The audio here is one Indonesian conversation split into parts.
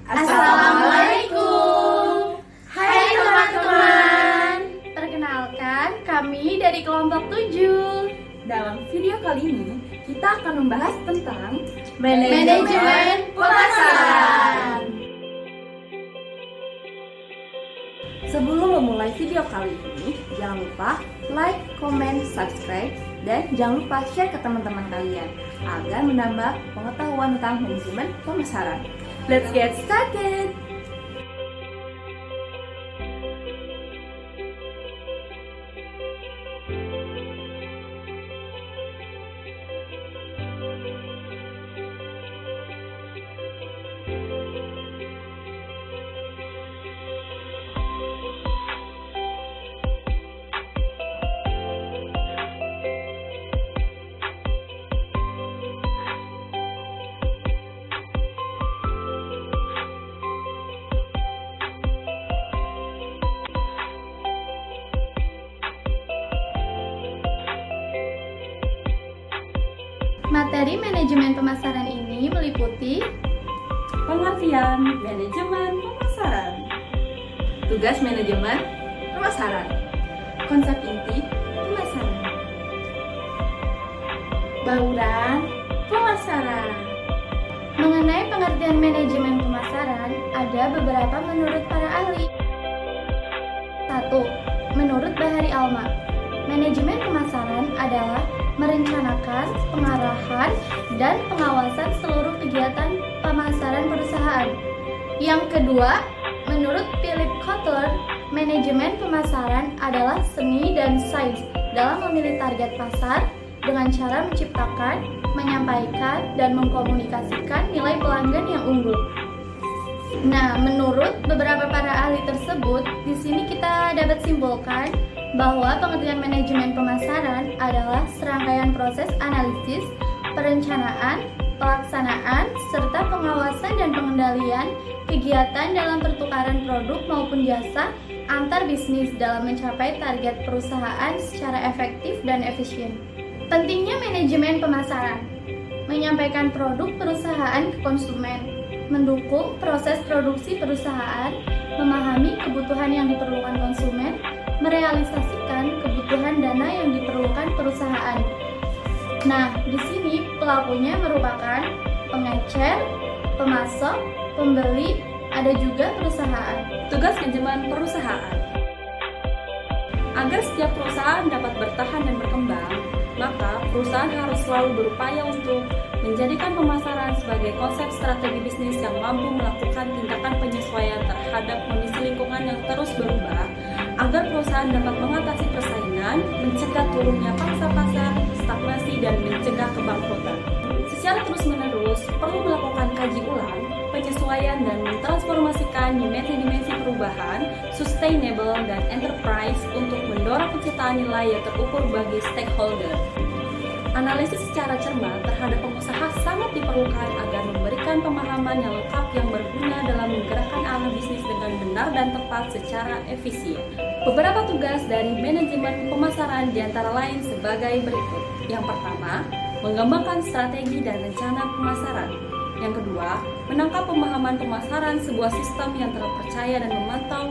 Assalamualaikum. Hai teman-teman. Perkenalkan, kami dari kelompok 7. Dalam video kali ini, kita akan membahas tentang Manajemen pemasaran. Sebelum memulai video kali ini, jangan lupa like, comment, subscribe, dan jangan lupa share ke teman-teman kalian agar menambah pengetahuan tentang manajemen pemasaran. Let's get started! Materi manajemen pemasaran ini meliputi Pengertian manajemen pemasaran, tugas manajemen pemasaran, konsep inti pemasaran, bauran pemasaran. Mengenai pengertian manajemen pemasaran, ada beberapa menurut para ahli. 1. Menurut Bahari Alma, manajemen pemasaran adalah merencanakan, pengarahan, dan pengawasan seluruh kegiatan pemasaran perusahaan. Yang kedua, menurut Philip Kotler, manajemen pemasaran adalah seni dan sains dalam memilih target pasar dengan cara menciptakan, menyampaikan, dan mengkomunikasikan nilai pelanggan yang unggul. Nah, menurut beberapa para ahli tersebut, di sini kita dapat simpulkan bahwa pengertian manajemen pemasaran adalah serangkaian proses analisis, perencanaan, pelaksanaan, serta pengawasan dan pengendalian kegiatan dalam pertukaran produk maupun jasa antar bisnis dalam mencapai target perusahaan secara efektif dan efisien. Pentingnya manajemen pemasaran: menyampaikan produk perusahaan ke konsumen, mendukung proses produksi perusahaan, memahami kebutuhan yang diperlukan konsumen, merealisasikan kebutuhan dana yang diperlukan perusahaan. Nah, di sini pelakunya merupakan pengecer, pemasok, pembeli, ada juga perusahaan. tugas manajemen perusahaan. Agar setiap perusahaan dapat bertahan dan berkembang, maka perusahaan harus selalu berupaya untuk menjadikan pemasaran sebagai konsep strategi bisnis yang mampu melakukan tindakan penyesuaian terhadap kondisi lingkungan yang terus berubah, agar perusahaan dapat mengatasi persaingan, mencegah turunnya pangsa pasar, stagnasi, dan mencegah kebangkrutan. Secara terus-menerus, perlu melakukan kaji ulang, penyesuaian, dan mentransformasikan dimensi-dimensi perubahan, sustainable, dan enterprise untuk mendorong penciptaan nilai yang terukur bagi stakeholder. Analisis secara cermat terhadap pengusaha sangat diperlukan agar memberikan pemahaman yang lengkap yang berguna dalam menggerakkan arah bisnis dengan benar dan tepat secara efisien. Beberapa tugas dari manajemen pemasaran diantara lain sebagai berikut. Yang pertama, mengembangkan strategi dan rencana pemasaran. Yang kedua, menangkap pemahaman pemasaran sebuah sistem yang terpercaya dan memantau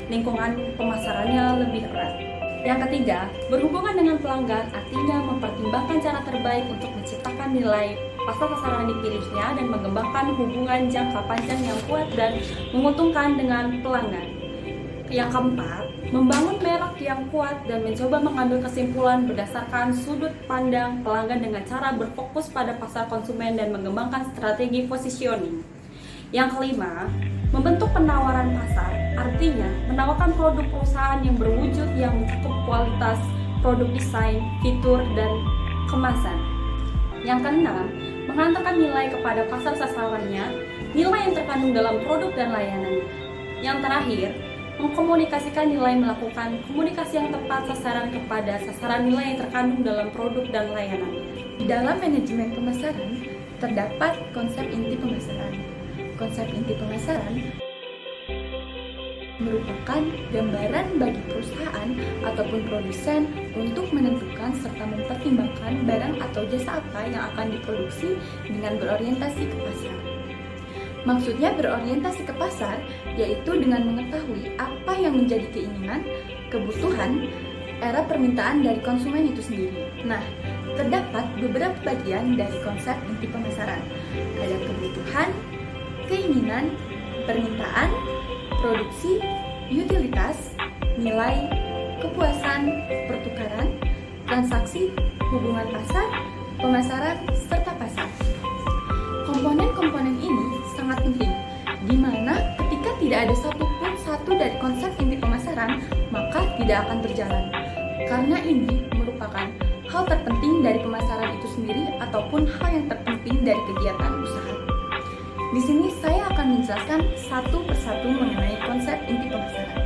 lingkungan pemasarannya lebih erat. Yang ketiga, berhubungan dengan pelanggan, artinya mempertimbangkan cara terbaik untuk menciptakan nilai pasar sasaran dipilihnya dan mengembangkan hubungan jangka panjang yang kuat dan menguntungkan dengan pelanggan. Yang keempat, membangun merek yang kuat dan mencoba mengambil kesimpulan berdasarkan sudut pandang pelanggan dengan cara berfokus pada pasar konsumen dan mengembangkan strategi positioning. Yang kelima, membentuk penawaran pasar, artinya menawarkan produk perusahaan yang berwujud yang mencakup kualitas, produk desain, fitur, dan kemasan. Yang keenam, mengantarkan nilai kepada pasar sasarannya, nilai yang terkandung dalam produk dan layanannya. Yang terakhir, mengkomunikasikan nilai melakukan komunikasi yang tepat sasaran kepada sasaran nilai yang terkandung dalam produk dan layanannya. Di dalam manajemen pemasaran, terdapat konsep inti pemasaran. Konsep inti pemasaran merupakan gambaran bagi perusahaan ataupun produsen untuk menentukan serta mempertimbangkan barang atau jasa apa yang akan diproduksi dengan berorientasi ke pasar. Maksudnya berorientasi ke pasar, yaitu dengan mengetahui apa yang menjadi keinginan, kebutuhan, era permintaan dari konsumen itu sendiri. Nah, terdapat beberapa bagian dari konsep inti pemasaran. Ada kebutuhan, keinginan, permintaan, produksi, utilitas, nilai, kepuasan, pertukaran, transaksi, hubungan pasar, pemasaran, serta pasar. Komponen-komponen ini sangat penting, di mana ketika tidak ada satu dari konsep inti pemasaran, maka tidak akan berjalan. Karena ini merupakan hal terpenting dari pemasaran itu sendiri ataupun hal yang terpenting dari kegiatan usaha. Di sini saya akan menjelaskan satu persatu mengenai konsep inti pemasaran.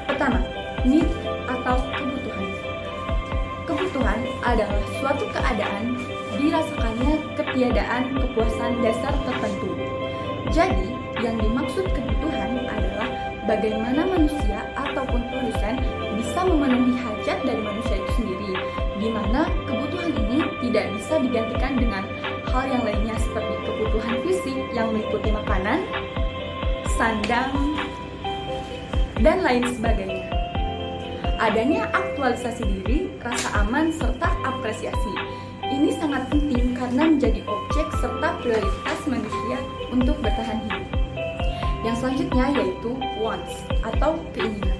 Pertama, need atau kebutuhan. Kebutuhan adalah suatu keadaan dirasakannya ketiadaan kepuasan dasar tertentu. Jadi, yang dimaksud kebutuhan adalah bagaimana manusia ataupun produsen bisa memenuhi hajat dari manusia itu sendiri, di mana kebutuhan ini tidak bisa digantikan dengan hal yang lainnya seperti kebutuhan fisik yang meliputi makanan, sandang, dan lain sebagainya. Adanya aktualisasi diri, rasa aman, serta apresiasi. Ini sangat penting karena menjadi objek serta prioritas manusia untuk bertahan hidup. Yang selanjutnya yaitu wants atau keinginan.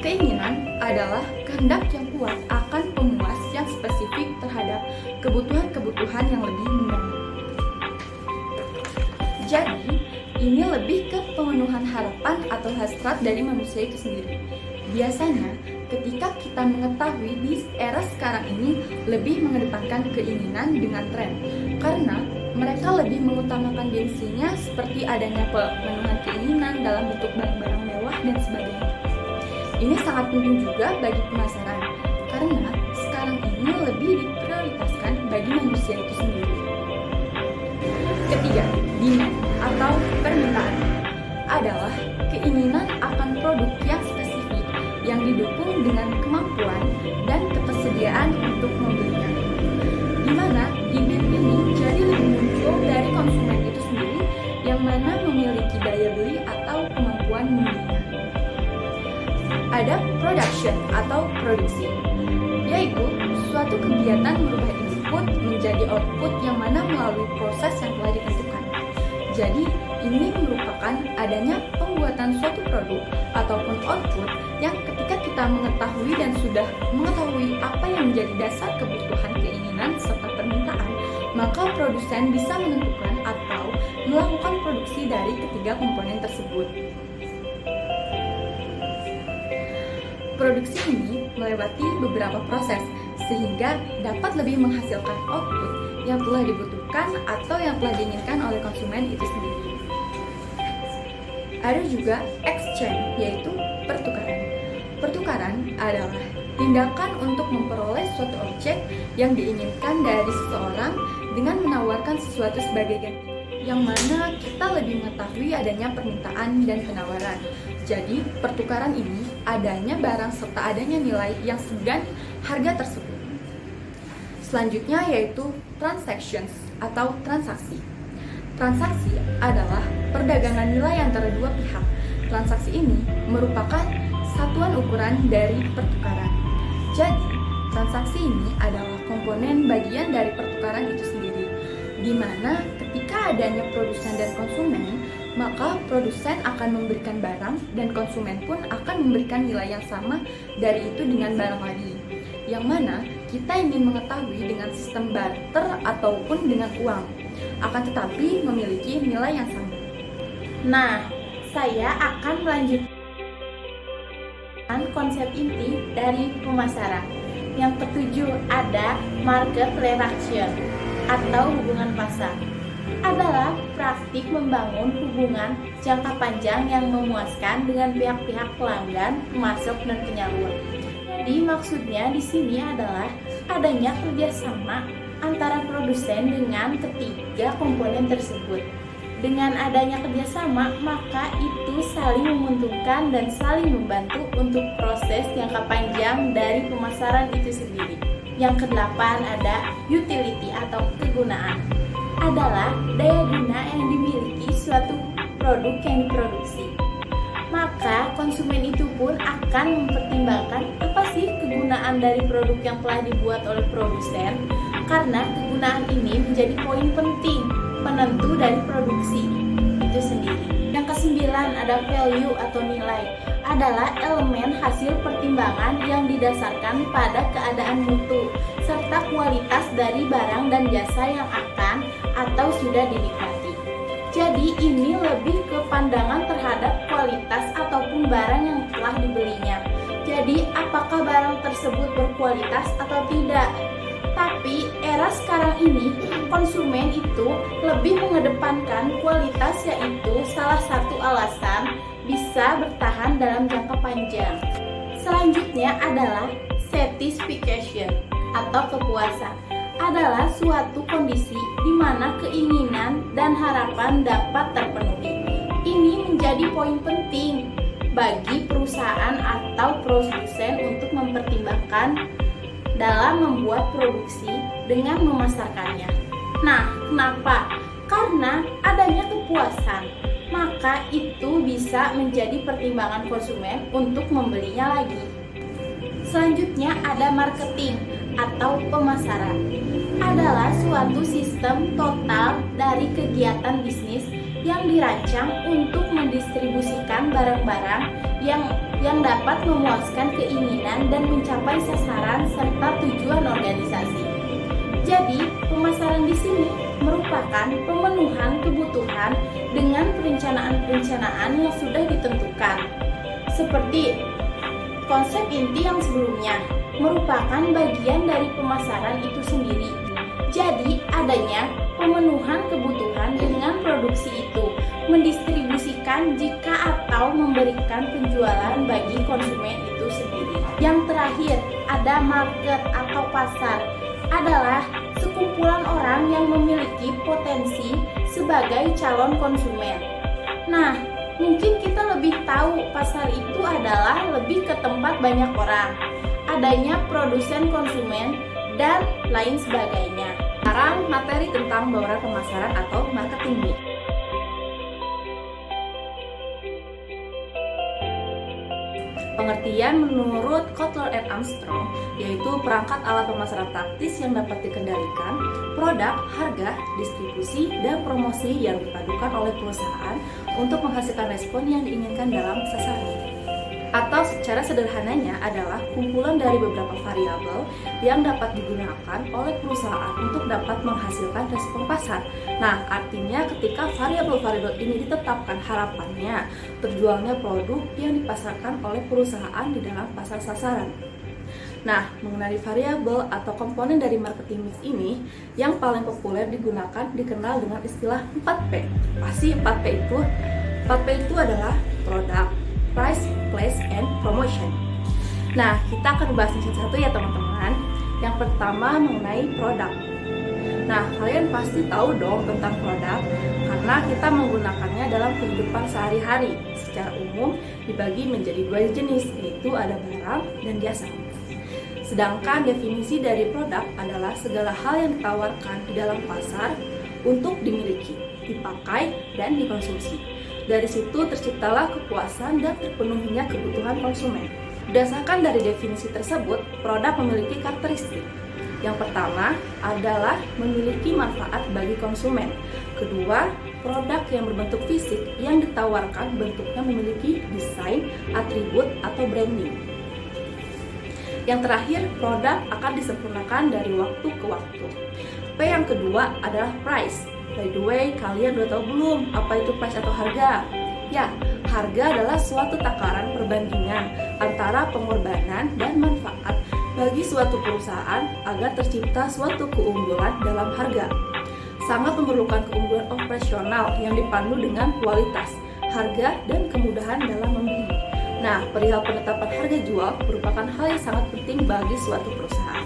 Keinginan adalah kehendak yang kuat akan pemuas yang spesifik terhadap kebutuhan-kebutuhan yang lebih mendalam. Jadi, ini lebih ke pemenuhan harapan atau hasrat dari manusia itu sendiri. Biasanya, ketika kita mengetahui di era sekarang ini lebih mengedepankan keinginan dengan tren, karena mereka lebih mengutamakan gengsinya seperti adanya pemenuhan keinginan dalam bentuk barang-barang mewah dan sebagainya. Ini sangat penting juga bagi pemasaran, karena sekarang ini lebih diprioritaskan bagi manusia itu sendiri. Ketiga, demand atau permintaan adalah keinginan akan produk yang spesifik yang didukung dengan kemampuan dan ketersediaan untuk membelinya. Di mana demand ini jadi lebih muncul dari konsumen itu sendiri yang mana memiliki daya beli atau kemampuan membelinya. Ada production atau produksi, yaitu suatu kegiatan merubah input menjadi output yang mana melalui proses yang telah ditentukan. Jadi, ini merupakan adanya pembuatan suatu produk ataupun output yang ketika kita mengetahui dan sudah mengetahui apa yang menjadi dasar kebutuhan, keinginan, serta permintaan, maka produsen bisa menentukan atau melakukan produksi dari ketiga komponen tersebut. Produksi ini melewati beberapa proses sehingga dapat lebih menghasilkan output yang telah dibutuhkan atau yang telah diinginkan oleh konsumen itu sendiri. Ada juga exchange, yaitu pertukaran. Pertukaran adalah tindakan untuk memperoleh suatu objek yang diinginkan dari seseorang dengan menawarkan sesuatu sebagai ganti, yang mana kita lebih mengetahui adanya permintaan dan penawaran. Jadi, pertukaran ini adanya barang serta adanya nilai yang segan harga tersebut. Selanjutnya yaitu transactions atau transaksi. Transaksi adalah perdagangan nilai antara dua pihak. Transaksi ini merupakan satuan ukuran dari pertukaran. Jadi, transaksi ini adalah komponen bagian dari pertukaran itu sendiri, di mana ketika adanya produsen dan konsumen, maka produsen akan memberikan barang dan konsumen pun akan memberikan nilai yang sama dari itu dengan barang lagi. Yang mana kita ingin mengetahui dengan sistem barter ataupun dengan uang, akan tetapi memiliki nilai yang sama. Nah, saya akan melanjutkan konsep inti dari pemasaran. Yang ketujuh ada market relation atau hubungan pasar. Adalah praktik membangun hubungan jangka panjang yang memuaskan dengan pihak-pihak pelanggan, pemasok, dan penyalur. Jadi maksudnya di sini adalah adanya kerjasama antara produsen dengan ketiga komponen tersebut. Dengan adanya kerjasama, maka itu saling menguntungkan dan saling membantu untuk proses jangka panjang dari pemasaran itu sendiri. Yang kedelapan ada utility atau kegunaan. Adalah daya guna yang dimiliki suatu produk yang diproduksi. Maka konsumen itu pun akan mempertimbangkan apa sih kegunaan dari produk yang telah dibuat oleh produsen, karena kegunaan ini menjadi poin penting penentu dari produksi itu sendiri. Yang kesembilan ada value atau nilai, adalah elemen hasil pertimbangan yang didasarkan pada keadaan mutu serta kualitas dari barang dan jasa yang akan atau sudah dinikmati. Jadi ini lebih ke pandangan terhadap kualitas ataupun barang yang telah dibelinya. Jadi apakah barang tersebut berkualitas atau tidak? Tapi era sekarang ini konsumen itu lebih mengedepankan kualitas, yaitu salah satu alasan bisa bertahan dalam jangka panjang. Selanjutnya adalah satisfaction atau kepuasan, adalah suatu kondisi di mana keinginan dan harapan dapat terpenuhi. Ini menjadi poin penting bagi perusahaan atau produsen untuk mempertimbangkan dalam membuat produksi dengan memasarkannya. Nah, kenapa? Karena adanya kepuasan, maka itu bisa menjadi pertimbangan konsumen untuk membelinya lagi. Selanjutnya ada marketing atau pemasaran, adalah suatu sistem total dari kegiatan bisnis yang dirancang untuk mendistribusikan barang-barang yang dapat memuaskan keinginan dan mencapai sasaran serta tujuan organisasi. Jadi, pemasaran di sini merupakan pemenuhan kebutuhan dengan perencanaan-perencanaan yang sudah ditentukan. Seperti konsep inti yang sebelumnya merupakan bagian dari pemasaran itu sendiri. Jadi, adanya pemenuhan kebutuhan dengan produksi itu, mendistribusikan jika atau memberikan penjualan bagi konsumen itu sendiri. Yang terakhir, ada market atau pasar, adalah sekumpulan orang yang memiliki potensi sebagai calon konsumen. Nah, mungkin kita lebih tahu pasar itu adalah lebih ke tempat banyak orang, adanya produsen, konsumen, dan lain sebagainya. Sekarang materi tentang bauran pemasaran atau marketing. Pengertian menurut Kotler and Armstrong yaitu perangkat alat pemasaran taktis yang dapat dikendalikan, produk, harga, distribusi, dan promosi yang dipadukan oleh perusahaan untuk menghasilkan respon yang diinginkan dalam sasaran. Atau secara sederhananya adalah kumpulan dari beberapa variabel yang dapat digunakan oleh perusahaan untuk dapat menghasilkan respon pasar. Nah, artinya ketika variabel-variabel ini ditetapkan, harapannya terjualnya produk yang dipasarkan oleh perusahaan di dalam pasar sasaran. Nah, mengenai variabel atau komponen dari marketing mix ini, yang paling populer digunakan dikenal dengan istilah 4P. Pasti 4P itu? 4P itu adalah produk, price, place, and promotion. Nah, kita akan bahas satu-satu ya teman-teman. Yang pertama mengenai produk. Nah, kalian pasti tahu dong tentang produk karena kita menggunakannya dalam kehidupan sehari-hari. Secara umum dibagi menjadi dua jenis, yaitu ada barang dan jasa. Sedangkan definisi dari produk adalah segala hal yang ditawarkan di dalam pasar untuk dimiliki, dipakai, dan dikonsumsi. Dari situ terciptalah kepuasan dan terpenuhinya kebutuhan konsumen. Berdasarkan dari definisi tersebut, produk memiliki karakteristik. Yang pertama adalah memiliki manfaat bagi konsumen. Kedua, produk yang berbentuk fisik yang ditawarkan bentuknya memiliki desain, atribut, atau branding. Yang terakhir, produk akan disempurnakan dari waktu ke waktu. P yang kedua adalah price. By the way, kalian udah tahu belum apa itu price atau harga? Ya, harga adalah suatu takaran perbandingan antara pengorbanan dan manfaat bagi suatu perusahaan agar tercipta suatu keunggulan dalam harga. Sangat memerlukan keunggulan operasional yang dipandu dengan kualitas, harga, dan kemudahan dalam membeli. Nah, perihal penetapan harga jual merupakan hal yang sangat penting bagi suatu perusahaan.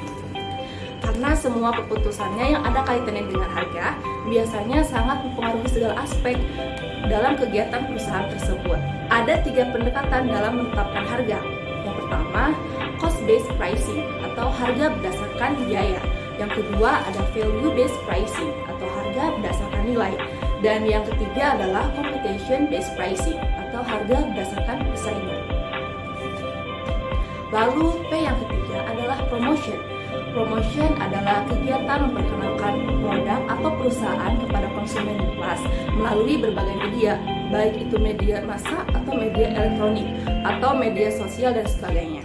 Karena semua keputusannya yang ada kaitannya dengan harga biasanya sangat mempengaruhi segala aspek dalam kegiatan perusahaan tersebut. Ada 3 pendekatan dalam menetapkan harga. Yang pertama, cost-based pricing atau harga berdasarkan biaya. Yang kedua, ada value-based pricing atau harga berdasarkan nilai. Dan yang ketiga adalah competition based pricing atau harga berdasarkan persaingan. Lalu P yang ketiga adalah promotion. Promotion adalah kegiatan memperkenalkan produk atau perusahaan kepada konsumen luas melalui berbagai media, baik itu media massa atau media elektronik atau media sosial dan sebagainya.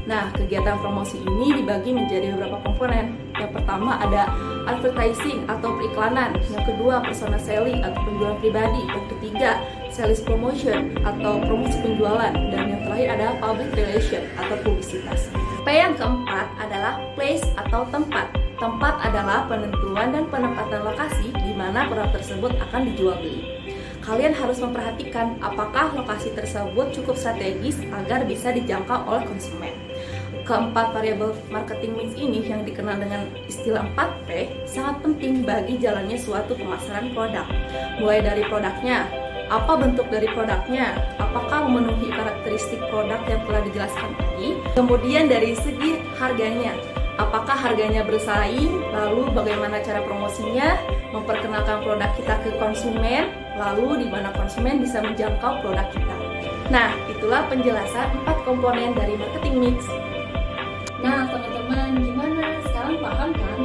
Nah, kegiatan promosi ini dibagi menjadi beberapa komponen. Yang pertama ada advertising atau periklanan, yang kedua persona selling atau penjualan pribadi, yang ketiga sales promotion atau promosi penjualan, dan yang terakhir ada public relation atau publisitas. P yang keempat adalah place atau tempat. Tempat adalah penentuan dan penempatan lokasi di mana produk tersebut akan dijual beli. Kalian harus memperhatikan apakah lokasi tersebut cukup strategis agar bisa dijangkau oleh konsumen. Keempat variabel marketing mix ini yang dikenal dengan istilah 4P sangat penting bagi jalannya suatu pemasaran produk. Mulai dari produknya, apa bentuk dari produknya, apakah memenuhi karakteristik produk yang telah dijelaskan tadi, kemudian dari segi harganya, apakah harganya bersaing, lalu bagaimana cara promosinya, memperkenalkan produk kita ke konsumen, lalu di mana konsumen bisa menjangkau produk kita. Nah, itulah penjelasan 4 komponen dari marketing mix. Nah, teman-teman, gimana? Sekarang paham kan